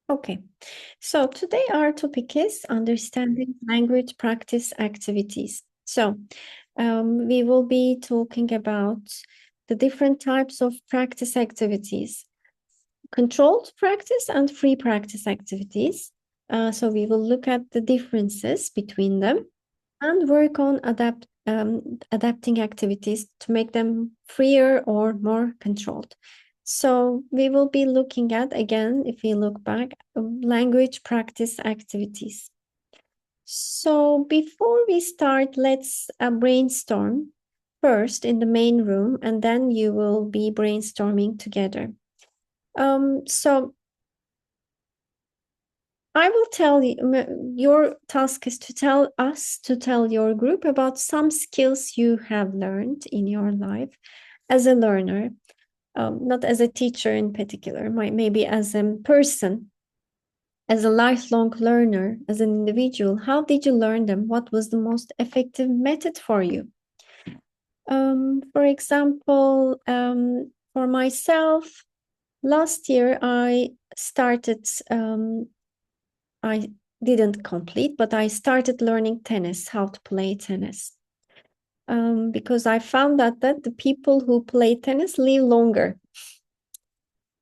Okay, so today our topic is understanding language practice activities. So we will be talking about the different types of practice activities, controlled practice and free practice activities. So we will look at the differences between them and work on adapting activities to make them freer or more controlled. So we will be looking at, again, if we look back, language practice activities. So before we start, let's brainstorm first in the main room, and then you will be brainstorming together. So I will tell you, your task is to tell your group about some skills you have learned in your life as a learner, not as a teacher in particular, maybe as a person, as a lifelong learner, as an individual. How did you learn them? What was the most effective method for you? For example, for myself, last year I started I didn't complete, but I started learning tennis, how to play tennis. Because I found that the people who play tennis live longer.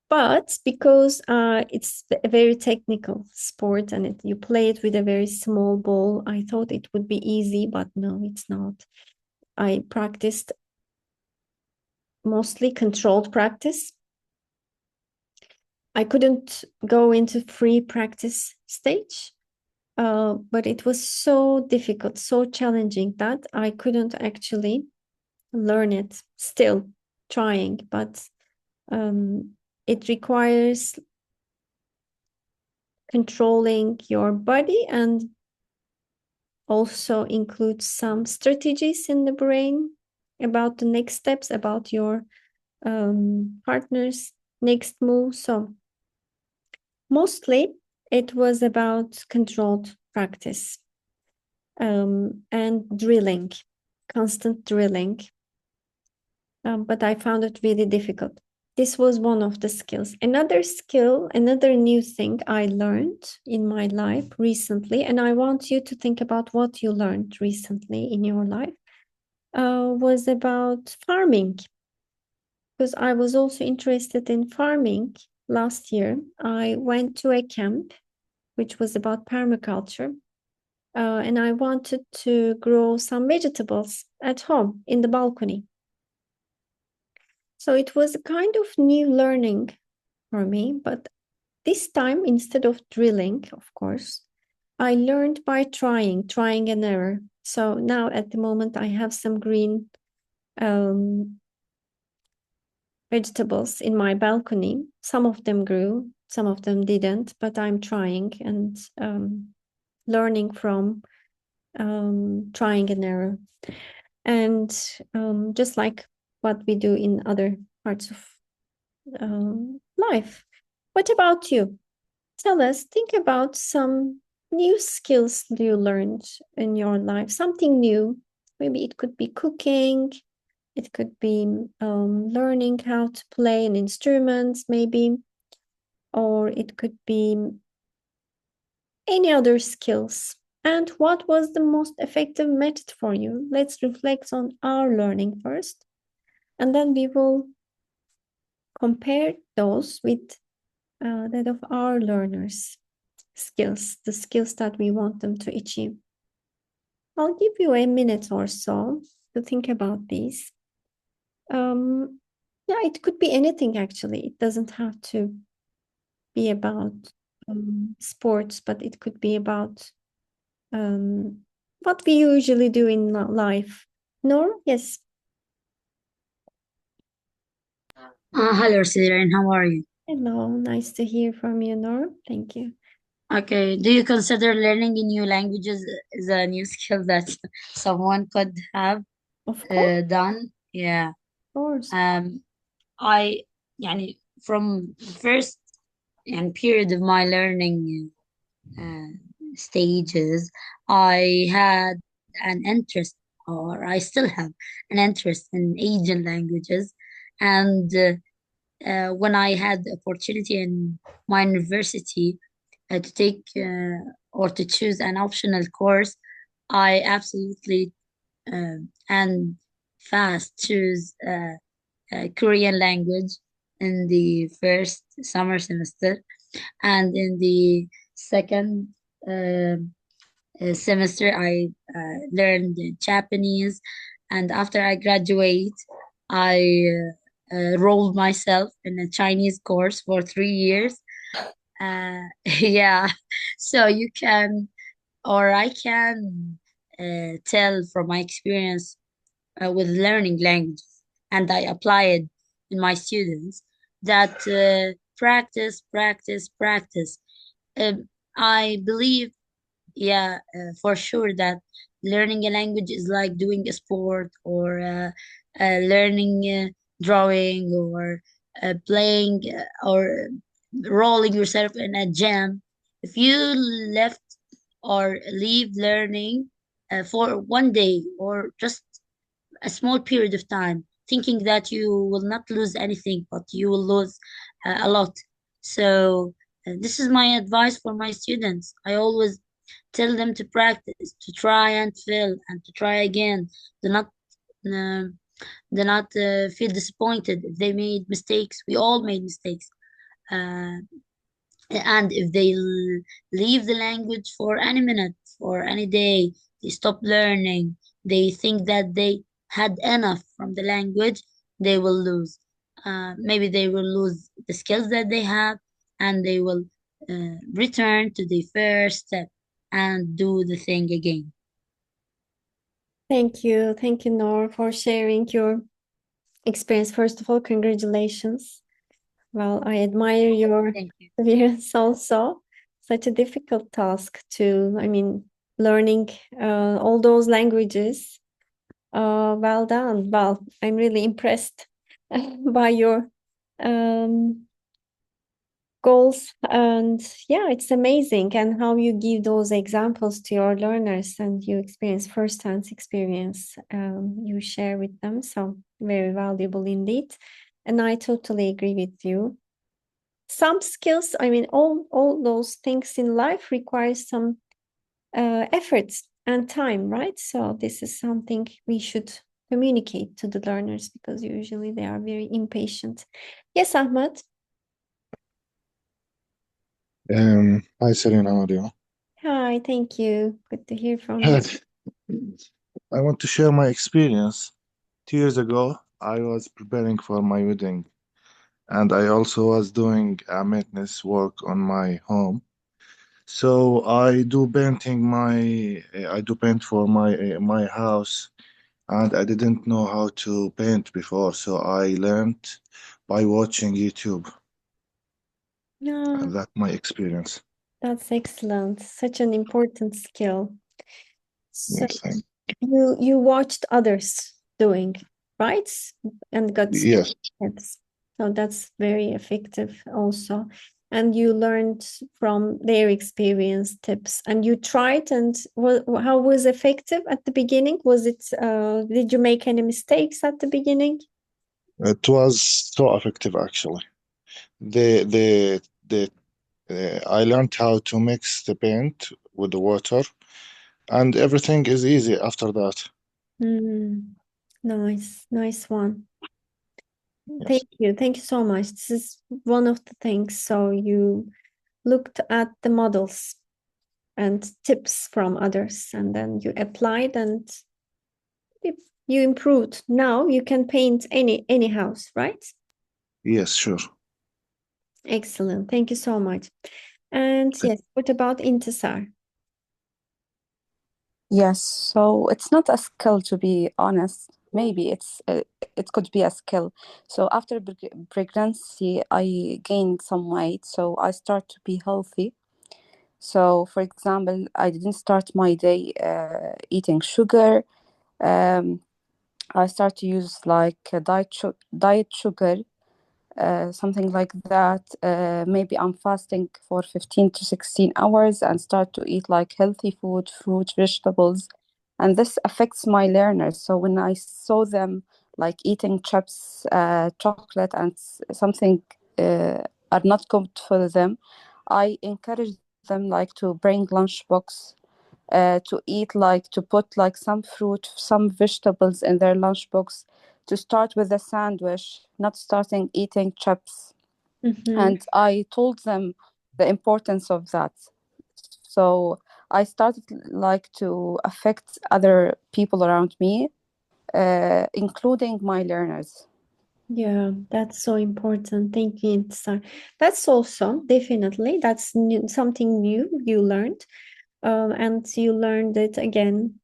But because it's a very technical sport and you play it with a very small ball, I thought it would be easy, but no, it's not. I practiced mostly controlled practice. I couldn't go into free practice stage. But it was so difficult, so challenging that I couldn't actually learn it. Still trying, but it requires controlling your body and also includes some strategies in the brain about the next steps, about your partner's next move. So mostly it was about controlled practice. And drilling, constant drilling. But I found it really difficult. This was one of the skills. Another skill, another new thing I learned in my life recently, and I want you to think about what you learned recently in your life, was about farming. Because I was also interested in farming last year. I went to a camp which was about permaculture. And I wanted to grow some vegetables at home in the balcony. So it was a kind of new learning for me, but this time, instead of drilling, of course, I learned by trying and error. So now at the moment, I have some green vegetables in my balcony. Some of them grew, some of them didn't, but I'm trying and learning from trying and error. And just like what we do in other parts of life. What about you? Tell us, think about some new skills you learned in your life, something new. Maybe it could be cooking, it could be learning how to play an instrument, maybe, or it could be any other skills. And what was the most effective method for you? Let's reflect on our learning first, and then we will compare those with that of our learners' skills, the skills that we want them to achieve. I'll give you a minute or so to think about these. Yeah, it could be anything actually. It doesn't have to be about sports, but it could be about what we usually do in life. Noor, yes. Hello, Siren. How are you? Hello, nice to hear from you, Noor. Thank you. Okay. Do you consider learning in new languages is a new skill that someone could have Of course, done? Yeah. of course. Um, I, يعني, from the first and period of my learning uh, stages, I had an interest, or I still have an interest in Asian languages, and when I had the opportunity in my university. to take or to choose an optional course, I absolutely and fast choose Korean language in the first summer semester, and in the second uh, semester I learned Japanese, and after I graduate, I enrolled myself in a Chinese course for 3 years. Yeah, so you can, or I can tell from my experience with learning languages, and I apply it in my students that practice, practice, practice. I believe, yeah, for sure that learning a language is like doing a sport, or learning drawing, or playing or rolling yourself in a gym. If you left or leave learning for one day or just a small period of time, thinking that you will not lose anything, but you will lose a lot. So, this is my advice for my students. I always tell them to practice, to try and fail, and to try again. Do not uh, do not feel disappointed if they made mistakes. We all made mistakes. Uh, and if they leave the language for any minute, for any day, they stop learning, they think that they had enough from the language, they will lose. Maybe they will lose the skills that they have, and they will return to the first step and do the thing again. Thank you, Noor, for sharing your experience. First of all, congratulations. Well, I admire your Thank you. perseverance also. Such a difficult task to, I mean, learning all those languages. Well done. Well, I'm really impressed by your um, goals. And yeah, it's amazing. And how you give those examples to your learners and you experience firsthand experience you share with them. So very valuable indeed. And I totally agree with you. Some skills, I mean, all those things in life require some efforts and time, right? So this is something we should communicate to the learners because usually they are very impatient. Yes, Ahmed. Hi, Serena, how are you? Hi, thank you. Good to hear from you. Good. I want to share my experience. 2 years ago, I was preparing for my wedding, and I also was doing a maintenance work on my home. So I do paint for my house, and I didn't know how to paint before, so I learned by watching YouTube, Yeah, and that's my experience. that's excellent. Such an important skill. So Yes, thank. you watched others doing, right? And got Yes, tips. So that's very effective also. And you learned from their experience tips and you tried and how was effective at the beginning? Was it did you make any mistakes at the beginning? it was so effective actually. The I learned how to mix the paint with the water, and everything is easy after that. Mm, nice one. Yes, Thank you so much. This is one of the things. So you looked at the models and tips from others, and then you applied and you you improved. Now you can paint any house, right? yes, sure. Excellent. Thank you so much. And Th- yes, what about Intisar? Yes, so it's not a skill to be honest. Maybe it could be a skill. So after pregnancy, I gained some weight, so I start to be healthy. So, for example, I didn't start my day eating sugar. Um, I start to use like a diet sugar, something like that. Maybe I'm fasting for 15 to 16 hours and start to eat like healthy food, fruit, vegetables. And this affects my learners. So when I saw them like eating chips, chocolate, and something are not good for them, I encourage them like to bring lunchbox, to eat, like to put like some fruit, some vegetables in their lunchbox, to start with a sandwich, not starting eating chips. Mm-hmm. And I told them the importance of that. So I started like to affect other people around me, including my learners. Yeah, that's so important. Thank you, Intisar. That's awesome. Definitely. That's new, something new you learned. And you learned it again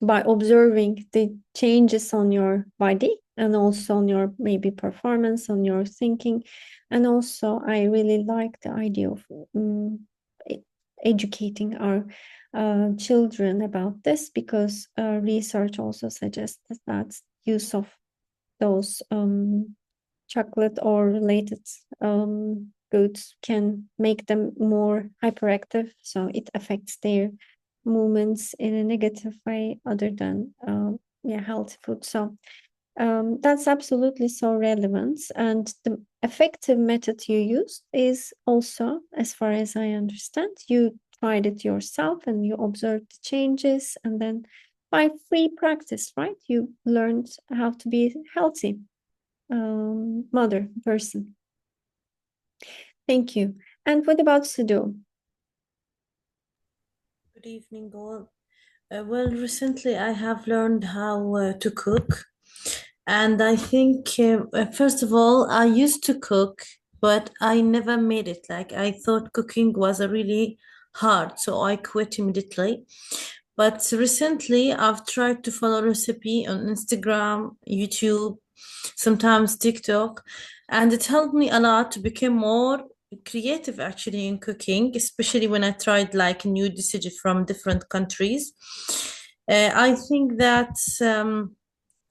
by observing the changes on your body and also on your maybe performance, on your thinking. And also, I really like the idea of educating our children about this because research also suggests that use of those chocolate or related goods can make them more hyperactive. So it affects their movements in a negative way other than healthy food. So that's absolutely so relevant. And the effective method you used is also, as far as I understand, you tried it yourself and you observed the changes. And then by free practice, right? You learned how to be healthy mother person. Thank you. And what about Sudo? Good evening, all. Well, recently I have learned how to cook. And I think, first of all, I used to cook, but I never made it. Like, I thought cooking was a really hard, so I quit immediately. But recently, I've tried to follow recipe on Instagram, YouTube, sometimes TikTok, and it helped me a lot to become more creative actually in cooking, especially when I tried like new dishes from different countries. I think that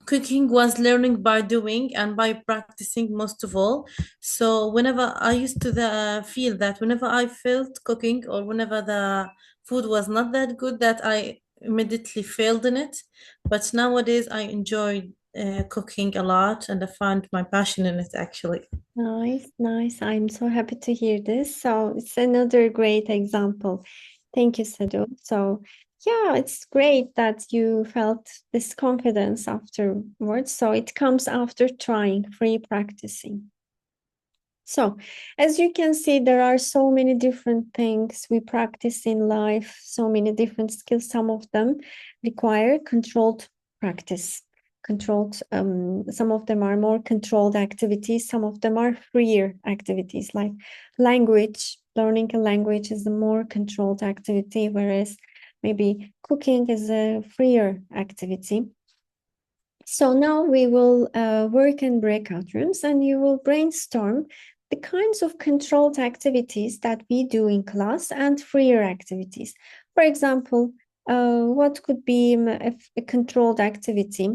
cooking was learning by doing and by practicing most of all. So whenever I used to feel that whenever I felt cooking or whenever the food was not that good, that I immediately failed in it. But nowadays I enjoy cooking a lot and I found my passion in it actually. Nice, nice. I'm so happy to hear this. So it's another great example. Thank you, Sadu. So yeah, it's great that you felt this confidence afterwards. So it comes after trying, free practicing. So, as you can see, there are so many different things we practice in life, so many different skills. Some of them require controlled practice. Some of them are more controlled activities, some of them are freer activities, like language. Learning a language is a more controlled activity, whereas maybe cooking is a freer activity. So now we will work in breakout rooms and you will brainstorm the kinds of controlled activities that we do in class and freer activities. For example, what could be a controlled activity?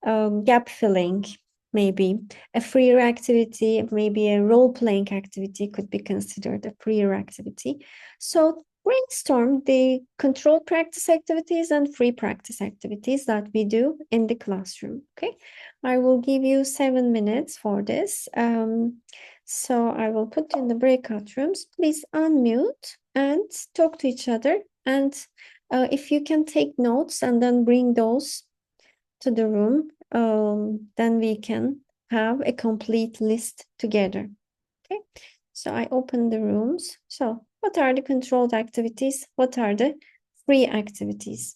Gap filling, maybe. A freer activity, maybe a role-playing activity could be considered a freer activity. So brainstorm the controlled practice activities and free practice activities that we do in the classroom, okay? I will give you 7 minutes for this. So I will put you in the breakout rooms. Please unmute and talk to each other. And if you can take notes and then bring those to the room, then we can have a complete list together. Okay, so I open the rooms. So what are the controlled activities? What are the free activities?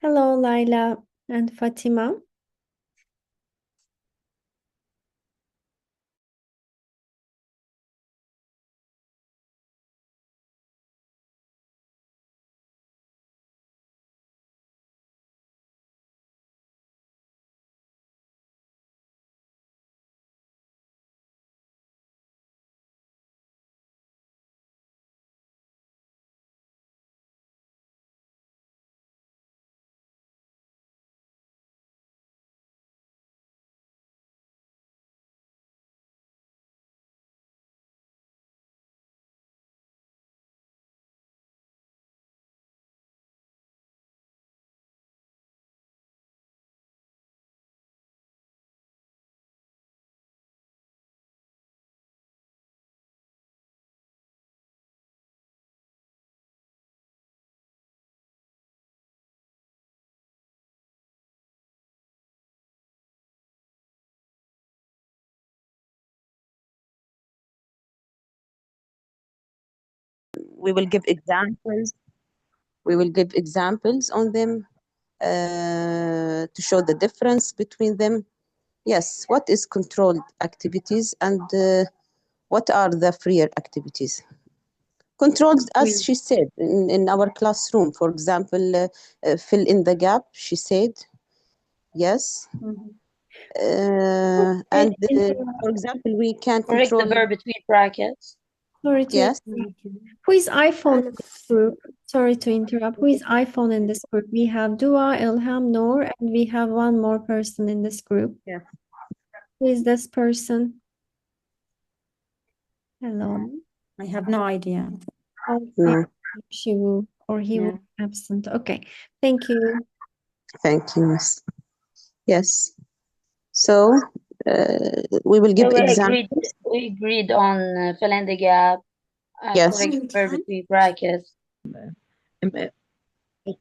Hello, Laila and Fatima. we will give examples. We will give examples on them to show the difference between them. Yes, what is controlled activities and what are the freer activities? Controlled, as she said, in our classroom, for example, fill in the gap, she said, yes. And for example, we can Correct control. the verb between brackets. Sorry to Yes. Who is iPhone in this group? Sorry to interrupt. Who is iPhone in this group? We have Dua, Ilham, Noor, and we have one more person in this group. Yeah. Who is this person? Hello. I have no idea. Okay. No. She will, or he will be absent. Okay. Thank you. Thank you, Miss. Yes. So we will give examples. We agreed on fill in the gap, Yes. correct the verb between brackets.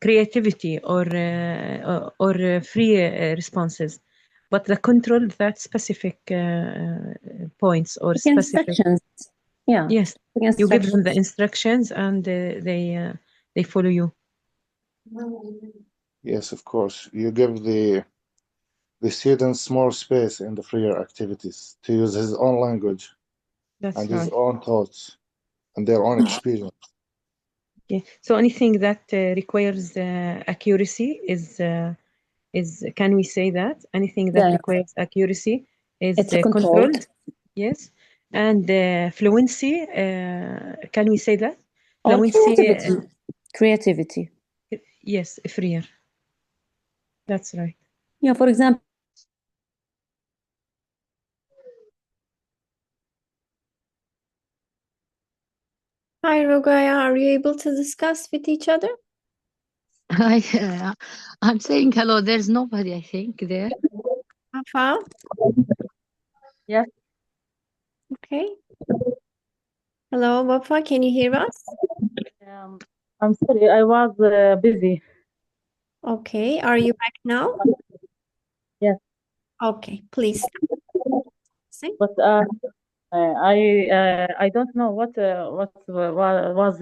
Creativity or free responses, but the control that specific points or specific Instructions. Yeah. Yes, you give them the instructions and they follow you. Yes, of course. You give the students more space in the freer activities to use his own language That's and right. his own thoughts and their own experience. Okay. So anything that requires accuracy is can we say that anything that requires accuracy is It's controlled? Yes, and fluency. Can we say that Or fluency? creativity. Yes, freer. That's right. Yeah, for example. Hi, Rogaya. Are you able to discuss with each other? I'm saying hello. There's nobody, I think, there. Afal? Yes. Okay. Hello, Wafa. Can you hear us? I'm sorry, I was busy. Okay. Are you back now? Yes. Okay. Please. But I don't know what was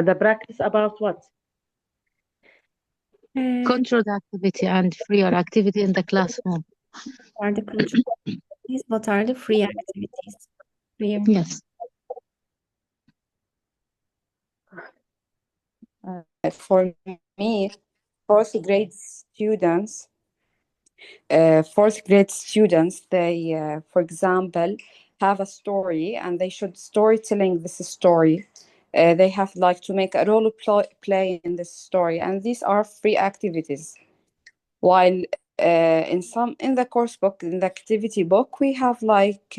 the practice about what? Controlled activity and freer activity in the classroom. What are the control activities? What are the free activities? Freer. Yes. For me, fourth grade students, they, for example, have a story and they should storytelling this story. They have like to make a role play in this story, and these are free activities. While in the course book, in the activity book, we have like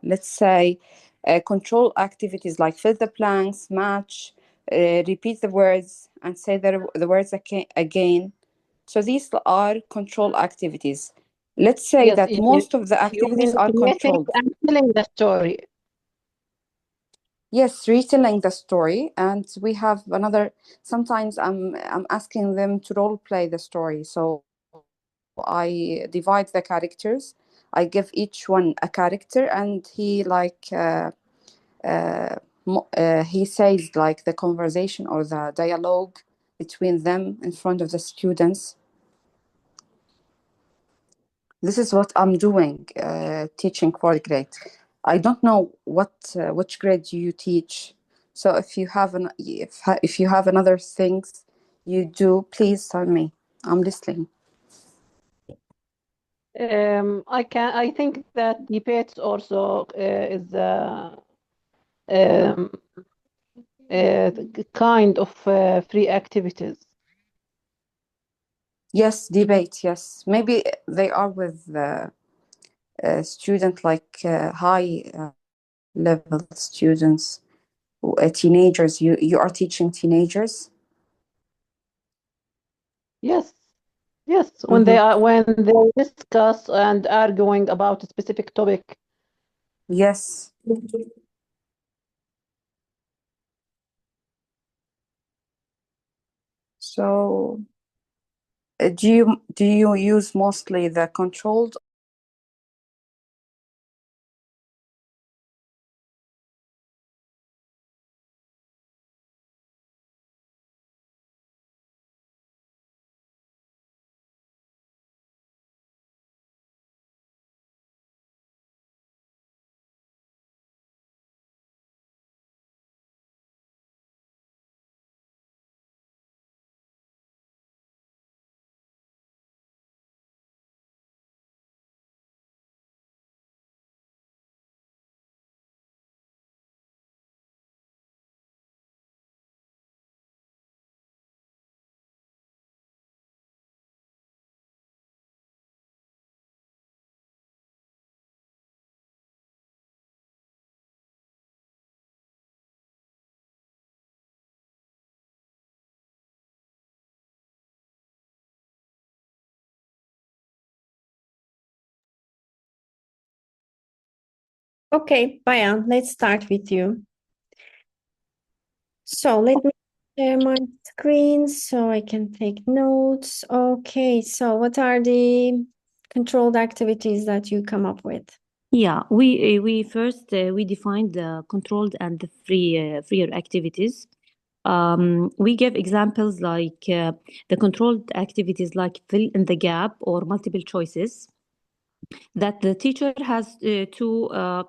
let's say control activities like fill the blanks, match, repeat the words, and say the words again. So these are control activities. Let's say Yes, that most of the you activities mean are creating controlled. and telling the story. Yes, retelling the story, and we have another. Sometimes I'm asking them to role play the story. So I divide the characters. I give each one a character, and he like he says like the conversation or the dialogue between them in front of the students. This is what I'm doing, teaching fourth grade. I don't know which grade do you teach. So if you have if you have another things you do, please tell me. I'm listening. I think that debates also is kind of free activities. Yes, debate. Yes, maybe they are with the student like high level students, teenagers. You are teaching teenagers. Yes, when they discuss and arguing about a specific topic. Yes. So, do you use mostly the controlled Okay, Bayan, let's start with you. So let me share my screen so I can take notes. Okay, so what are the controlled activities that you come up with? Yeah, we first we defined the controlled and the freer activities. We give examples like the controlled activities like fill in the gap or multiple choices that the teacher has to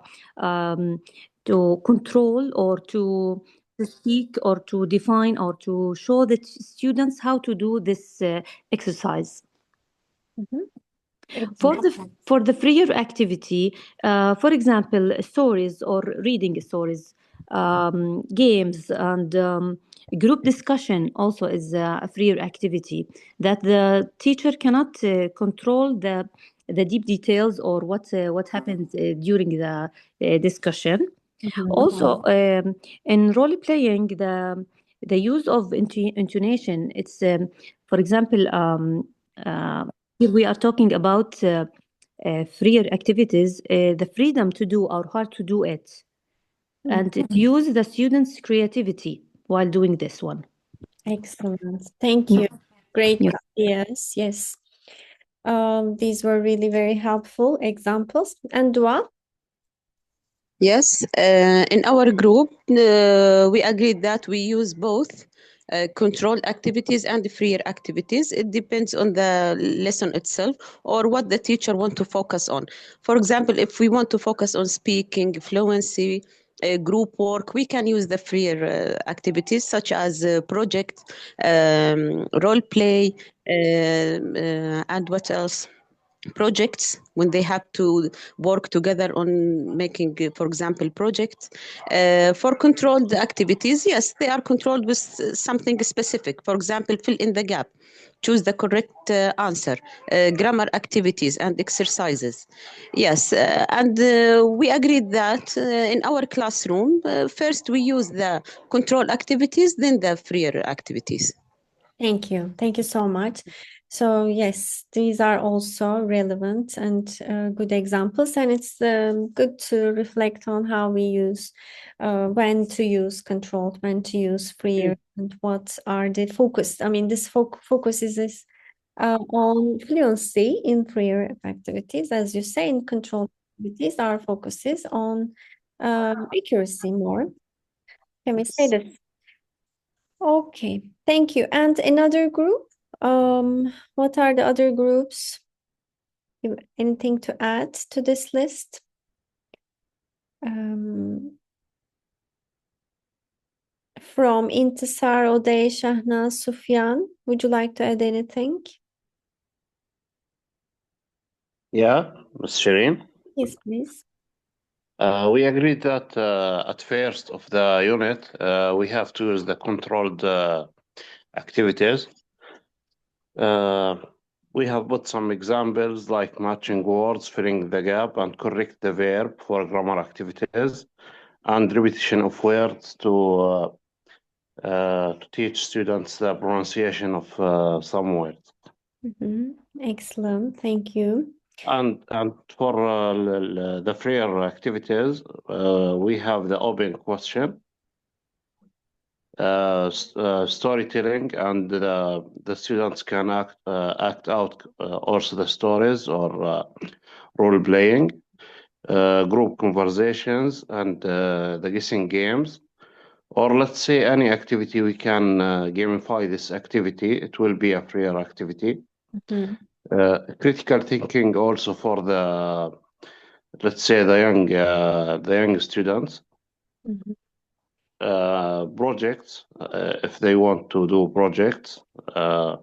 control or to speak or to define or to show the students how to do this exercise. For the freer activity, for example, stories or reading stories, games, and group discussion also is a freer activity that the teacher cannot control the deep details or what happened during the discussion. Also, in role playing, the use of intonation. It's for example, here we are talking about freer activities, the freedom to do or how to do it, and it use the students' creativity while doing this one. Excellent. Thank you. Great Yeah. ideas. Yes. These were really very helpful examples. And Dua? Yes, in our group, we agreed that we use both controlled activities and freer activities. It depends on the lesson itself or what the teacher want to focus on. For example, if we want to focus on speaking, fluency, group work, we can use the freer activities such as project, role play, and what else? Projects when they have to work together on making, for example, projects. For controlled activities, yes, they are controlled with something specific. For example, fill in the gap, choose the correct answer, grammar activities and exercises. Yes, and we agreed that in our classroom, first we use the control activities, then the freer activities. Thank you. Thank you so much. So yes, these are also relevant and good examples, and it's good to reflect on how we use, when to use controlled, when to use freer, and what are the focus. I mean, this focus is on fluency in freer activities, as you say. In controlled activities, our focus is on accuracy more. Can we say this? Okay, thank you. And another group? What are the other groups? Anything to add to this list? From Intisar, Oday, Shahnaz, Sufyan, would you like to add anything? Yeah, Ms. Shireen. Yes, please. We agreed that at first of the unit, we have to use the controlled activities. We have put some examples like matching words, filling the gap, and correct the verb for grammar activities, and repetition of words to teach students the pronunciation of some words. Excellent, thank you. And for the freer activities, we have the open question, storytelling, and the students can act out also the stories or role playing, group conversations, and the guessing games. Or let's say any activity we can gamify this activity. It will be a freer activity. Critical thinking also for the, let's say, the young students. Projects, if they want to do projects, and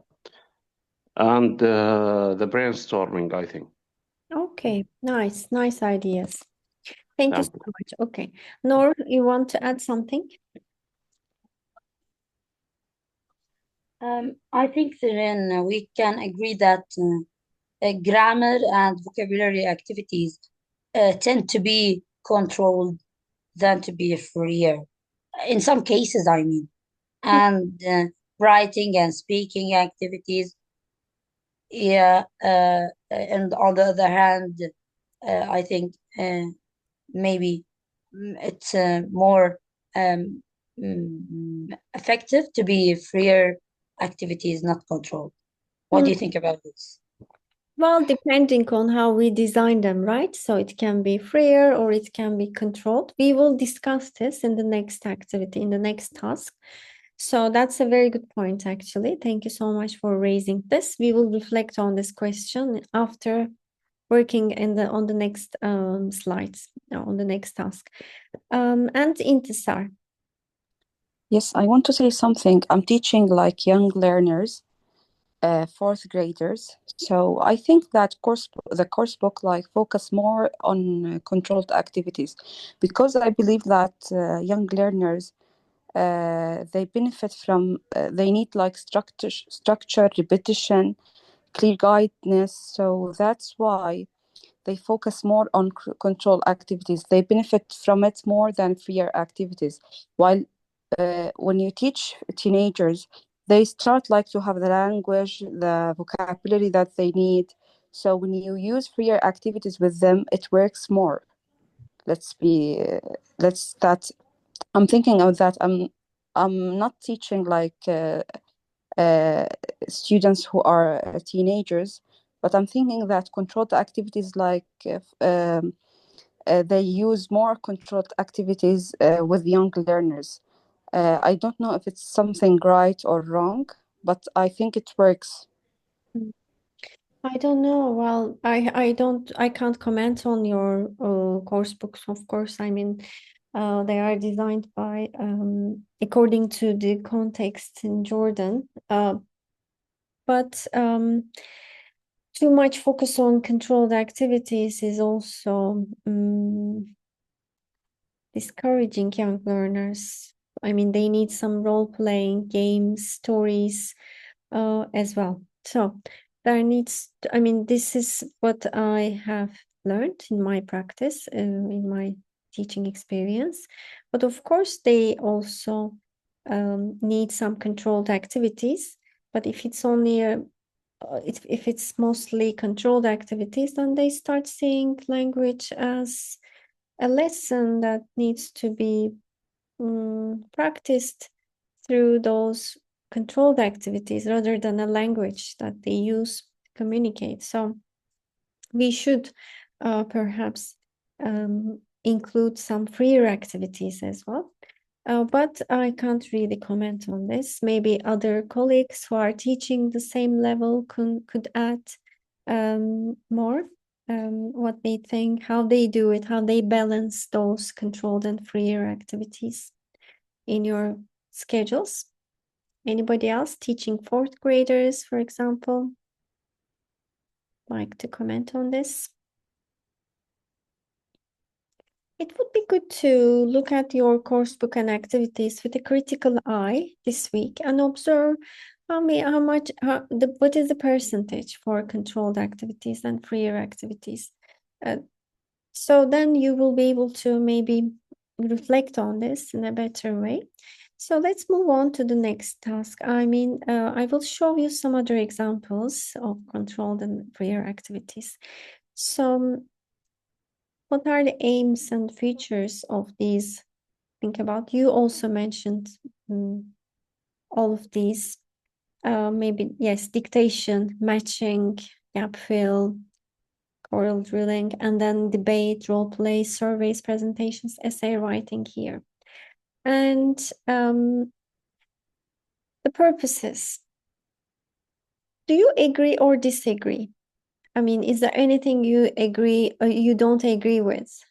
the brainstorming, I think. Okay, nice ideas. Thank you so much. Okay, Noor, you want to add something? I think then we can agree that grammar and vocabulary activities tend to be controlled than to be freer. In some cases, I mean. And writing and speaking activities, yeah, and on the other hand, I think maybe it's more effective to be freer activities, not controlled. What do you think about this? Well, depending on how we design them, right? So it can be freer or it can be controlled. We will discuss this in the next activity, in the next task. So that's a very good point, actually. Thank you so much for raising this. We will reflect on this question after working on the next slides, on the next task. And Intisar. Yes, I want to say something. I'm teaching like young learners, fourth graders. So I think that the course book like focus more on controlled activities, because I believe that young learners they benefit from they need like structure, repetition, clear guidance. So that's why they focus more on control activities. They benefit from it more than freer activities. While when you teach teenagers, they start like to have the language, the vocabulary that they need. So when you use freer activities with them, it works more. Let's that. I'm thinking of that. I'm not teaching like students who are teenagers, but I'm thinking that controlled activities like they use more controlled activities with young learners. I don't know if it's something right or wrong, but I think it works. I don't know. Well, I can't comment on your course books, of course. I mean, they are designed by according to the context in Jordan. But too much focus on controlled activities is also discouraging young learners. I mean, they need some role-playing games, stories, as well. So there needs, I mean, this is what I have learned in my practice, in my teaching experience. But of course, they also need some controlled activities. But if it's only if it's mostly controlled activities, then they start seeing language as a lesson that needs to be practiced through those controlled activities rather than a language that they use to communicate. So we should perhaps include some freer activities as well. But I can't really comment on this. Maybe other colleagues who are teaching the same level could add more what they think, how they do it, how they balance those controlled and freer activities in your schedules. Anybody else teaching fourth graders, for example, like to comment on this? It would be good to look at your course book and activities with a critical eye this week and observe what is the percentage for controlled activities and freer activities. So then you will be able to maybe reflect on this in a better way. So let's move on to the next task. I mean, I will show you some other examples of controlled and freer activities. So what are the aims and features of these? Think about, you also mentioned all of these. Maybe, yes, dictation, matching, gap fill, oral drilling, and then debate, role play, surveys, presentations, essay writing here. And the purposes. Do you agree or disagree? I mean, is there anything you agree or you don't agree with?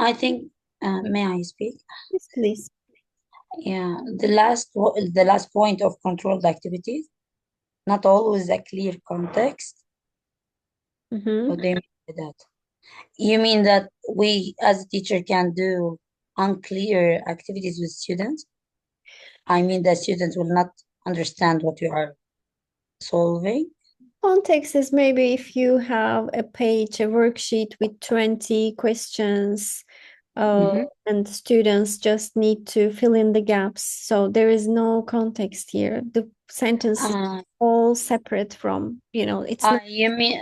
I think, may I speak? Yes, please. Yeah, the last point of controlled activities, not always a clear context. What do you mean by that? You mean that we as a teacher can do unclear activities with students? I mean, the students will not understand what we are solving. Context is maybe if you have a page, a worksheet with 20 questions, and students just need to fill in the gaps. So there is no context here. The sentence is all separate from, it's not. You mean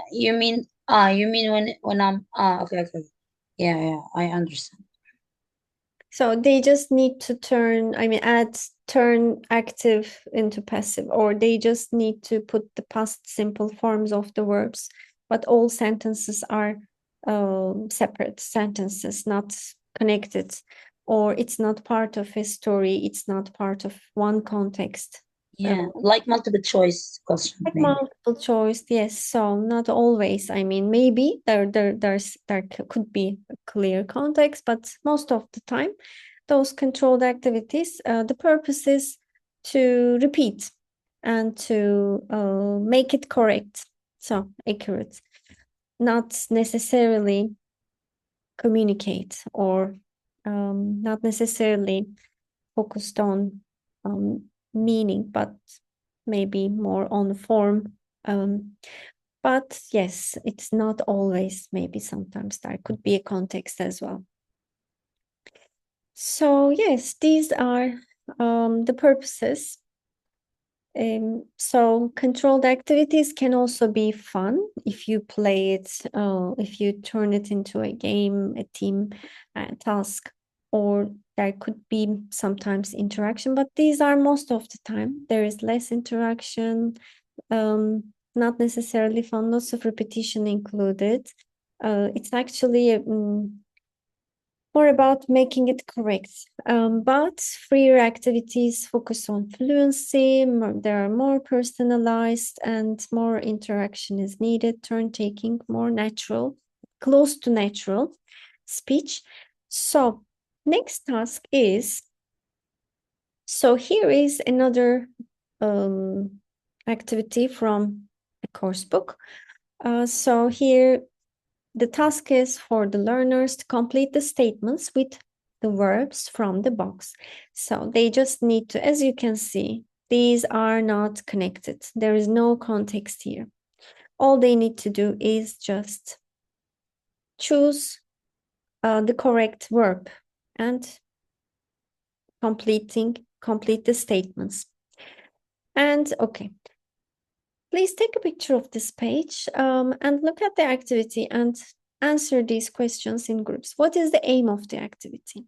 when I'm okay, okay. Yeah, I understand. So they just need to turn active into passive, or they just need to put the past simple forms of the verbs, but all sentences are separate sentences, not connected, or it's not part of a story, it's not part of one context. Yeah, like multiple choice questions. Like multiple choice, yes. So not always. Maybe there could be a clear context, but most of the time, those controlled activities, the purpose is to repeat and to make it correct, so accurate, not necessarily communicate, or not necessarily focused on meaning, but maybe more on form. But yes, it's not always, maybe sometimes there could be a context as well. So yes, these are the purposes. So controlled activities can also be fun if you play it, if you turn it into a game, a team task, or there could be sometimes interaction, but these are most of the time. There is less interaction, not necessarily fun, lots of repetition included. It's actually more about making it correct. But freer activities focus on fluency, they are more personalized, and more interaction is needed, turn taking more natural, close to natural speech. So next task is, so here is another activity from a course book. So here the task is for the learners to complete the statements with the verbs from the box. So they just need to, as you can see, these are not connected. There is no context here. All they need to do is just choose the correct verb and complete the statements. And okay, please take a picture of this page and look at the activity and answer these questions in groups. What is the aim of the activity?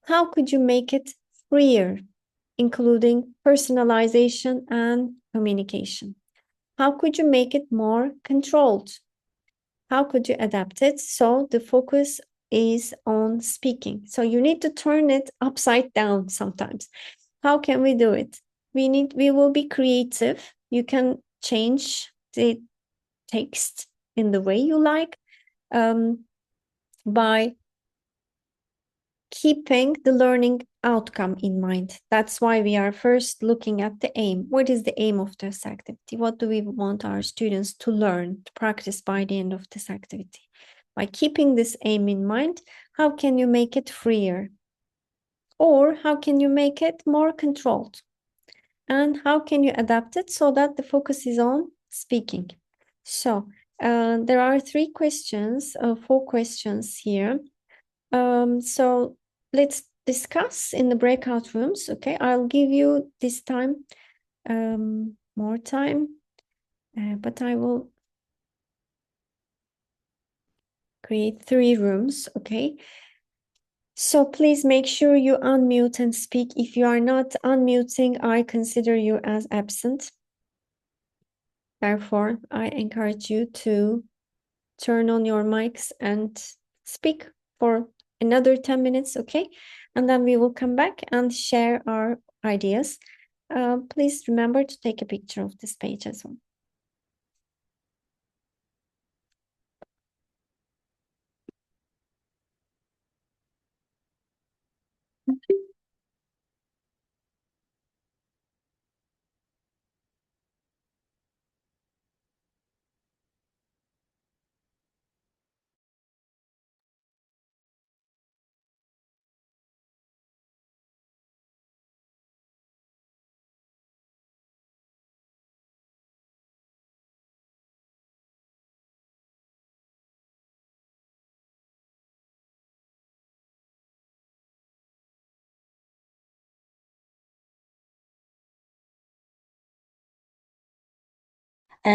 How could you make it freer, including personalization and communication? How could you make it more controlled? How could you adapt it so the focus is on speaking? So you need to turn it upside down sometimes. How can we do it? We will be creative. You can change the text in the way you like by keeping the learning outcome in mind. That's why we are first looking at the aim. What is the aim of this activity? What do we want our students to learn, to practice by the end of this activity? By keeping this aim in mind, how can you make it freer? Or how can you make it more controlled? And how can you adapt it so that the focus is on speaking? So there are 4 questions here. So let's discuss in the breakout rooms. Okay, I'll give you this time more time, but I will create 3 rooms. Okay, so please make sure you unmute and speak. If you are not unmuting, I consider you as absent. Therefore, I encourage you to turn on your mics and speak for another 10 minutes, okay? And then we will come back and share our ideas. Please remember to take a picture of this page as well.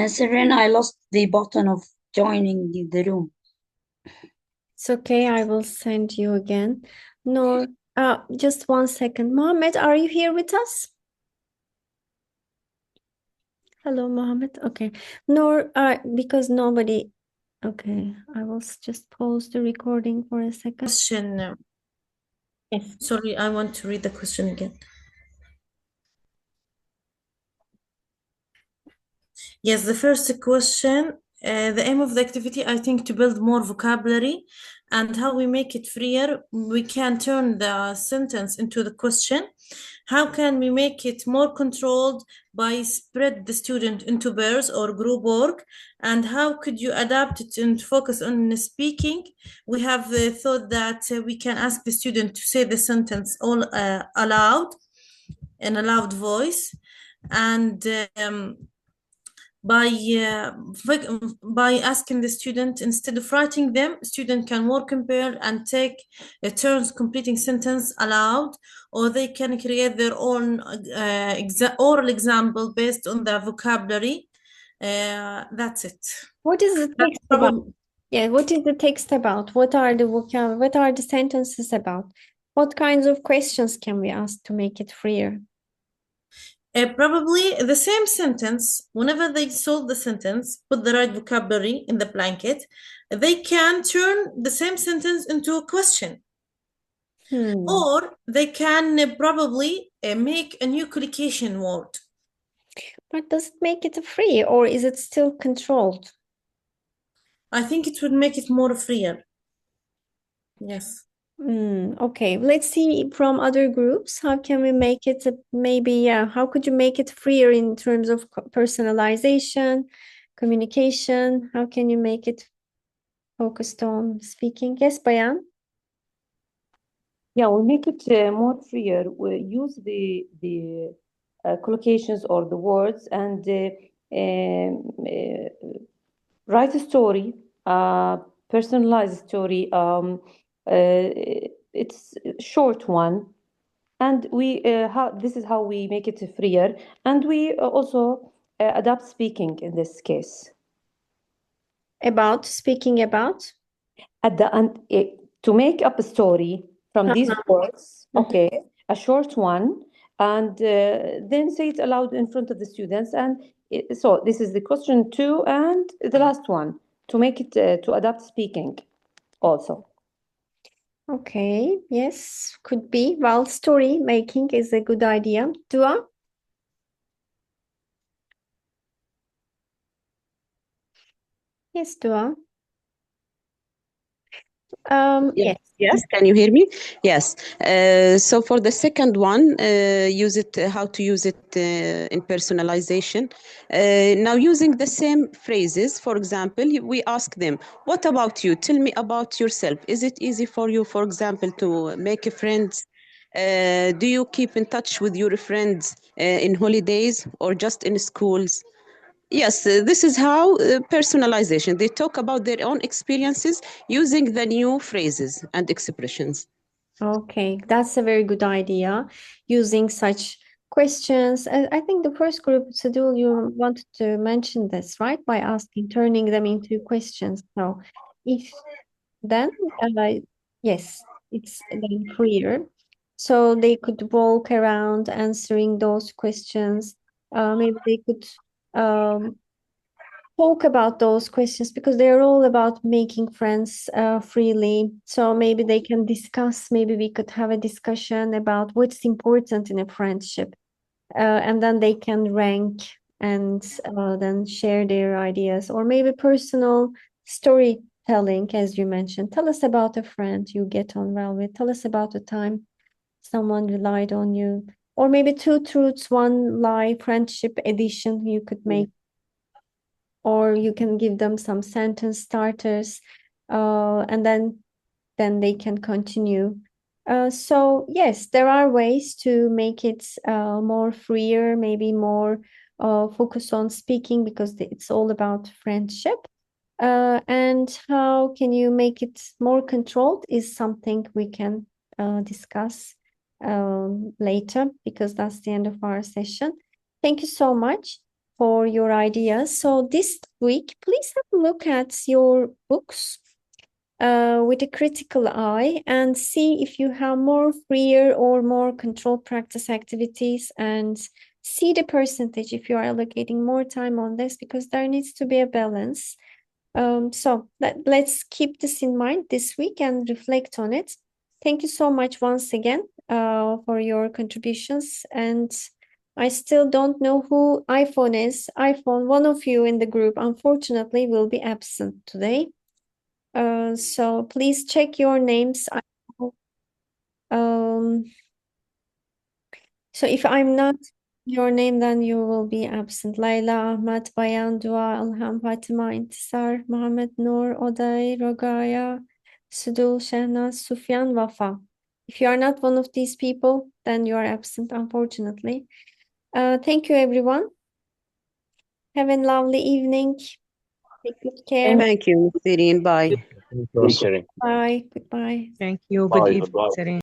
Serena, I lost the button of joining the room. It's okay, I will send you again. Noor, just 1 second. Mohammed, are you here with us? Hello, Mohammed. Okay. Noor, because nobody... Okay, I will just pause the recording for a second. Question. Yes. Sorry, I want to read the question again. Yes, the first question, the aim of the activity, I think, to build more vocabulary, and how we make it freer. We can turn the sentence into the question. How can we make it more controlled by spread the student into pairs or group work? And how could you adapt it and focus on speaking? We have thought that we can ask the student to say the sentence all aloud, in a loud voice, and by asking the student, instead of writing them, student can more compare and take turns completing sentence aloud, or they can create their own oral example based on the vocabulary. That's it. What is the text about? Yeah, what is the text about? What are the what are the sentences about? What kinds of questions can we ask to make it freer? Probably the same sentence. Whenever they solve the sentence, put the right vocabulary in the blanket, they can turn the same sentence into a question. Or they can probably make a new collocation word. But does it make it free, or is it still controlled? I think it would make it more freer. Yes. Okay, let's see from other groups. How can we make it how could you make it freer in terms of personalization, communication? How can you make it focused on speaking? Yes, Bayan? Yeah, we make it more freer. We use the collocations or the words and write a story, personalized story. It's a short one, and this is how we make it freer, and we also adapt speaking in this case. Speaking about? At the end, to make up a story from these words, okay, a short one, and then say it aloud in front of the students. And so this is the question 2 and the last one, to make it to adapt speaking also. Okay, yes, could be. Well, story making is a good idea. Dua? Yes, Dua. Yes. Yes, can you hear me? Yes. So for the second one, how to use it in personalization. Now using the same phrases, for example, we ask them, what about you? Tell me about yourself. Is it easy for you, for example, to make friends? Do you keep in touch with your friends in holidays or just in schools? Yes, this is how personalization. They talk about their own experiences using the new phrases and expressions. Okay, that's a very good idea, using such questions. I think the first group, Sadul, you wanted to mention this, right? By turning them into questions. So if then, yes, it's then freer. So they could walk around answering those questions. Maybe they could talk about those questions, because they're all about making friends freely. So maybe they can discuss, maybe we could have a discussion about what's important in a friendship. And then they can rank and then share their ideas, or maybe personal storytelling, as you mentioned. Tell us about a friend you get on well with. Tell us about a time someone relied on you. Or maybe 2 truths, 1 lie, friendship edition you could make. Or you can give them some sentence starters, and then they can continue. So yes, there are ways to make it more freer, maybe more focus on speaking, because it's all about friendship. And how can you make it more controlled is something we can discuss later, because that's the end of our session. Thank you so much. for your ideas. So this week, please have a look at your books with a critical eye and see if you have more freer or more controlled practice activities, and see the percentage if you are allocating more time on this, because there needs to be a balance. So let's keep this in mind this week and reflect on it. Thank you so much once again for your contributions. And I still don't know who iPhone is. iPhone, one of you in the group, unfortunately, will be absent today. So please check your names. So if I'm not your name, then you will be absent. Layla, Ahmed, Bayan, Dua, Alham, Fatima, Intisar, Mohammed, Noor, Oday, Rogaya, Sudul, Shehnaz, Sufyan, Wafa. If you are not one of these people, then you are absent, unfortunately. Thank you, everyone. Have a lovely evening. Take good care. Thank you, Sirin. Bye. Thank you, Siri. Bye. Goodbye. Thank you. Bye. Good evening, Goodbye. Serene.